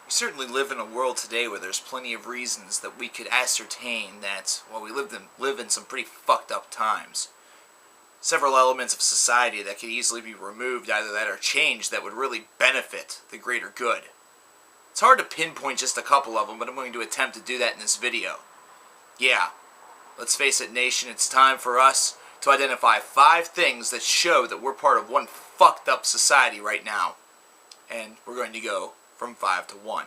We certainly live in a world today where there's plenty of reasons that we could ascertain that, well, we live in some pretty fucked up times. Several elements of society that could easily be removed, either that or changed, that would really benefit the greater good. It's hard to pinpoint just a couple of them, but I'm going to attempt to do that in this video. Yeah, let's face it, nation, it's time for us to identify 5 things that show that we're part of one fucked up society right now. And we're going to go from 5 to 1.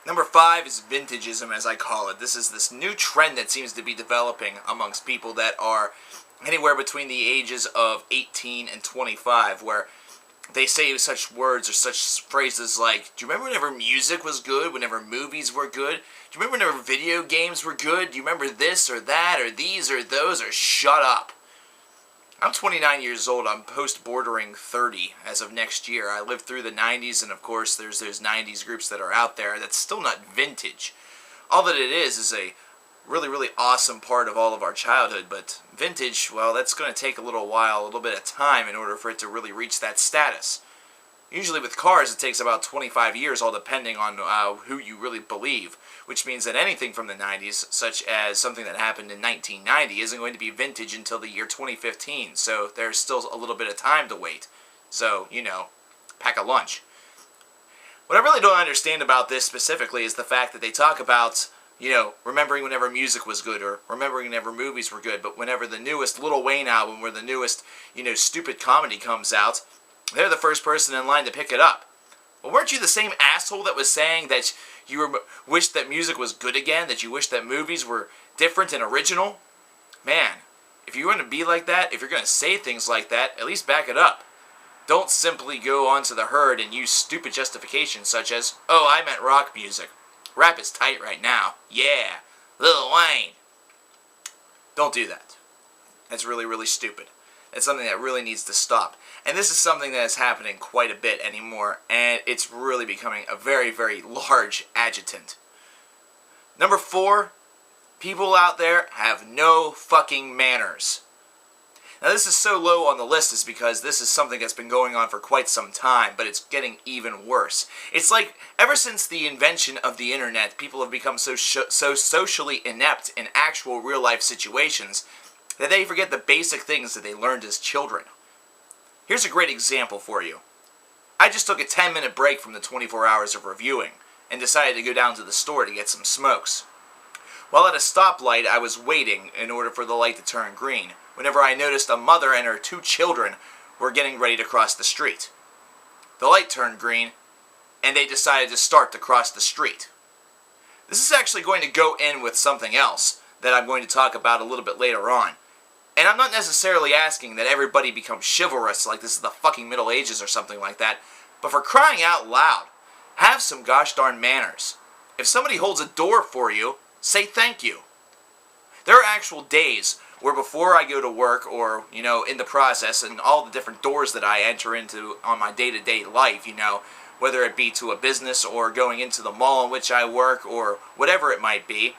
Number 5 is vintageism, as I call it. This is this new trend that seems to be developing amongst people that are anywhere between the ages of 18 and 25, where they say such words or such phrases like, do you remember whenever music was good, whenever movies were good? Do you remember whenever video games were good? Do you remember this or that or these or those, or shut up? I'm 29 years old. I'm post-bordering 30 as of next year. I lived through the 90s, and of course there's those 90s groups that are out there. That's still not vintage. All that it is a really, really awesome part of all of our childhood, but vintage, well, that's going to take a little while, a little bit of time in order for it to really reach that status. Usually with cars, it takes about 25 years, all depending on who you really believe, which means that anything from the 90s, such as something that happened in 1990, isn't going to be vintage until the year 2015, so there's still a little bit of time to wait. So, pack a lunch. What I really don't understand about this specifically is the fact that they talk about, remembering whenever music was good, or remembering whenever movies were good, but whenever the newest Lil Wayne album or the newest, stupid comedy comes out, they're the first person in line to pick it up. Well, weren't you the same asshole that was saying that you wished that music was good again, that you wished that movies were different and original? Man, if you're going to be like that, if you're going to say things like that, at least back it up. Don't simply go onto the herd and use stupid justifications such as, oh, I meant rock music. Rap is tight right now. Yeah, Lil Wayne. Don't do that. That's really, really stupid. It's something that really needs to stop. And this is something that is happening quite a bit anymore, and it's really becoming a very, very large adjutant. Number 4, people out there have no fucking manners. Now this is so low on the list is because this is something that's been going on for quite some time, but it's getting even worse. It's like, ever since the invention of the internet, people have become so socially inept in actual real-life situations that they forget the basic things that they learned as children. Here's a great example for you. I just took a 10-minute break from the 24 hours of reviewing and decided to go down to the store to get some smokes. While at a stoplight, I was waiting in order for the light to turn green, whenever I noticed a mother and her 2 children were getting ready to cross the street. The light turned green, and they decided to start to cross the street. This is actually going to go in with something else that I'm going to talk about a little bit later on. And I'm not necessarily asking that everybody become chivalrous like this is the fucking Middle Ages or something like that, but for crying out loud, have some gosh darn manners. If somebody holds a door for you, say thank you. There are actual days where before I go to work or, in the process and all the different doors that I enter into on my day-to-day life, whether it be to a business or going into the mall in which I work or whatever it might be,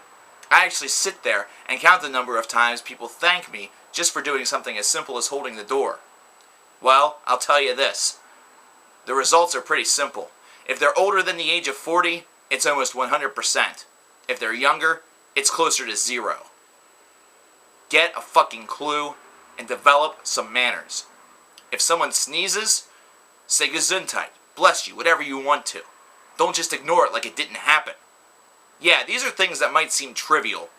I actually sit there and count the number of times people thank me just for doing something as simple as holding the door. Well, I'll tell you this. The results are pretty simple. If they're older than the age of 40, it's almost 100%. If they're younger, it's closer to 0. Get a fucking clue and develop some manners. If someone sneezes, say Gesundheit, bless you, whatever you want to. Don't just ignore it like it didn't happen. Yeah, these are things that might seem trivial,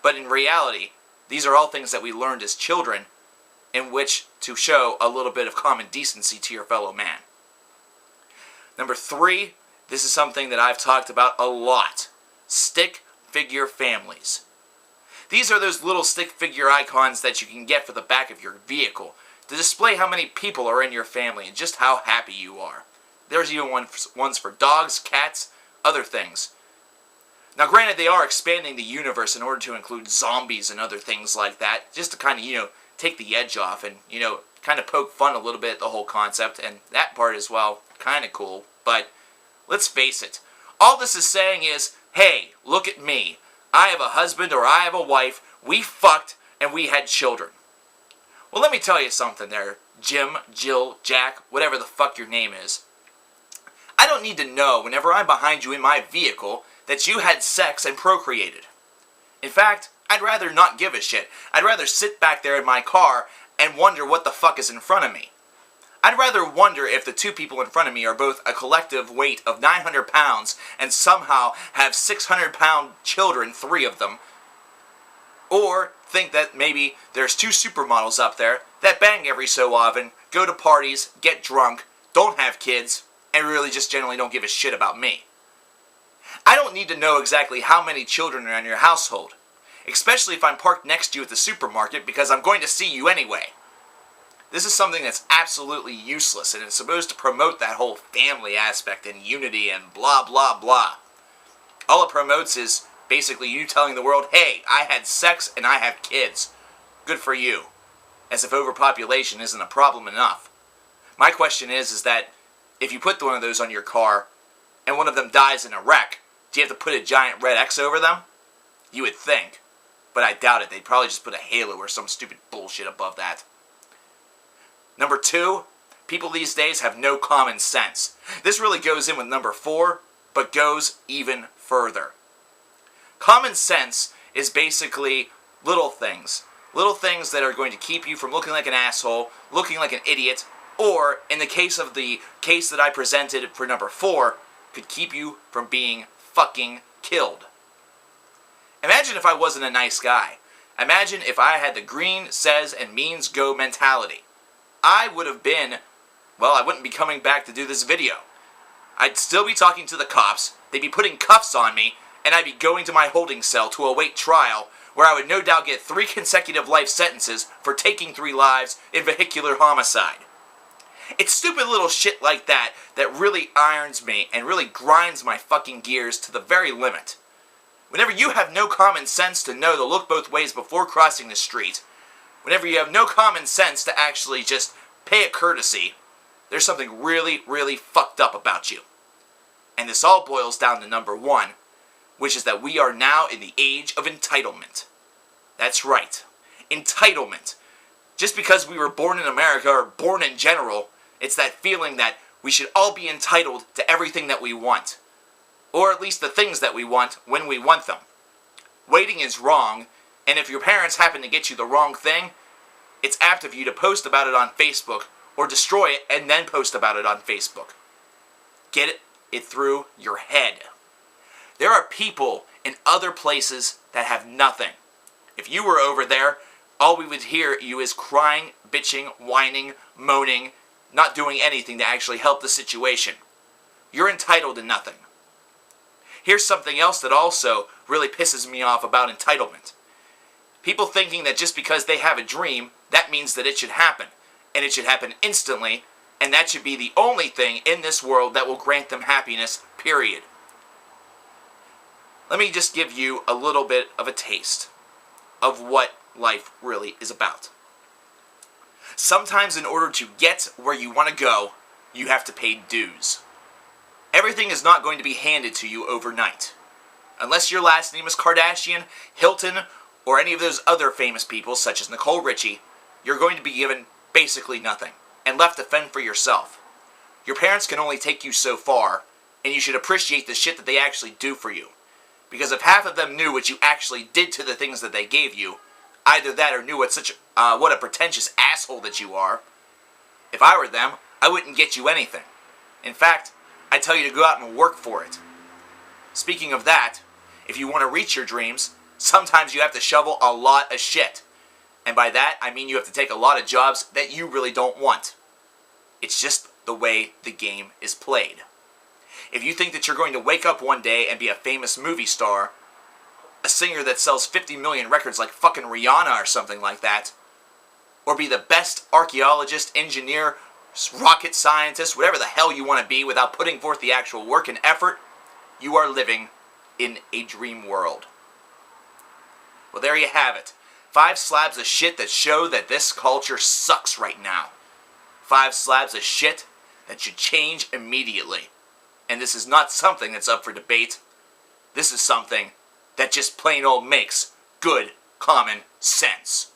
but in reality, these are all things that we learned as children in which to show a little bit of common decency to your fellow man. Number 3, this is something that I've talked about a lot. Stick figure families. These are those little stick figure icons that you can get for the back of your vehicle to display how many people are in your family and just how happy you are. There's even ones for dogs, cats, other things. Now granted, they are expanding the universe in order to include zombies and other things like that, just to kind of, take the edge off and, kind of poke fun a little bit at the whole concept, and that part is, well, kind of cool. But let's face it, all this is saying is, hey, look at me. I have a husband or I have a wife, we fucked, and we had children. Well, let me tell you something there, Jim, Jill, Jack, whatever the fuck your name is. I don't don't need to know whenever I'm behind you in my vehicle that you had sex and procreated. In fact, I'd rather not give a shit. I'd rather sit back there in my car and wonder what the fuck is in front of me. I'd rather wonder if the two people in front of me are both a collective weight of 900 pounds and somehow have 600-pound children, 3 of them. Or think that maybe there's 2 supermodels up there that bang every so often, go to parties, get drunk, don't have kids, and really just generally don't give a shit about me. I don't need to know exactly how many children are in your household, especially if I'm parked next to you at the supermarket, because I'm going to see you anyway. This is something that's absolutely useless, and it's supposed to promote that whole family aspect and unity and blah blah blah. All it promotes is basically you telling the world, hey, I had sex and I have kids. Good for you. As if overpopulation isn't a problem enough. My question is that if you put one of those on your car and one of them dies in a wreck, do you have to put a giant red X over them? You would think. But I doubt it. They'd probably just put a halo or some stupid bullshit above that. Number 2, people these days have no common sense. This really goes in with number 4, but goes even further. Common sense is basically little things. Little things that are going to keep you from looking like an asshole, looking like an idiot, or, in the case of the case that I presented for number 4, could keep you from being fucking killed. Imagine if I wasn't a nice guy. Imagine if I had the green says and means go mentality. I would have been, well, I wouldn't be coming back to do this video. I'd still be talking to the cops, they'd be putting cuffs on me, and I'd be going to my holding cell to await trial, where I would no doubt get 3 consecutive life sentences for taking 3 lives in vehicular homicide. It's stupid little shit like that that really irons me and really grinds my fucking gears to the very limit. Whenever you have no common sense to know to look both ways before crossing the street, whenever you have no common sense to actually just pay a courtesy, there's something really, really fucked up about you. And this all boils down to number 1, which is that we are now in the age of entitlement. That's right. Entitlement. Just because we were born in America or born in general, it's that feeling that we should all be entitled to everything that we want. Or at least the things that we want when we want them. Waiting is wrong, and if your parents happen to get you the wrong thing, it's apt of you to post about it on Facebook, or destroy it and then post about it on Facebook. Get it through your head. There are people in other places that have nothing. If you were over there, all we would hear you is crying, bitching, whining, moaning, not doing anything to actually help the situation. You're entitled to nothing. Here's something else that also really pisses me off about entitlement. People thinking that just because they have a dream, that means that it should happen. And it should happen instantly, and that should be the only thing in this world that will grant them happiness, period. Let me just give you a little bit of a taste of what life really is about. Sometimes in order to get where you want to go, you have to pay dues. Everything is not going to be handed to you overnight. Unless your last name is Kardashian, Hilton, or any of those other famous people, such as Nicole Richie, you're going to be given basically nothing, and left to fend for yourself. Your parents can only take you so far, and you should appreciate the shit that they actually do for you. Because if half of them knew what you actually did to the things that they gave you, either that or knew what a pretentious asshole that you are, if I were them, I wouldn't get you anything. In fact, I'd tell you to go out and work for it. Speaking of that, if you want to reach your dreams, sometimes you have to shovel a lot of shit. And by that, I mean you have to take a lot of jobs that you really don't want. It's just the way the game is played. If you think that you're going to wake up one day and be a famous movie star, a singer that sells 50 million records like fucking Rihanna or something like that, or be the best archaeologist, engineer, rocket scientist, whatever the hell you want to be without putting forth the actual work and effort, you are living in a dream world. Well, there you have it. 5 slabs of shit that show that this culture sucks right now. 5 slabs of shit that should change immediately. And this is not something that's up for debate. This is something that just plain old makes good common sense.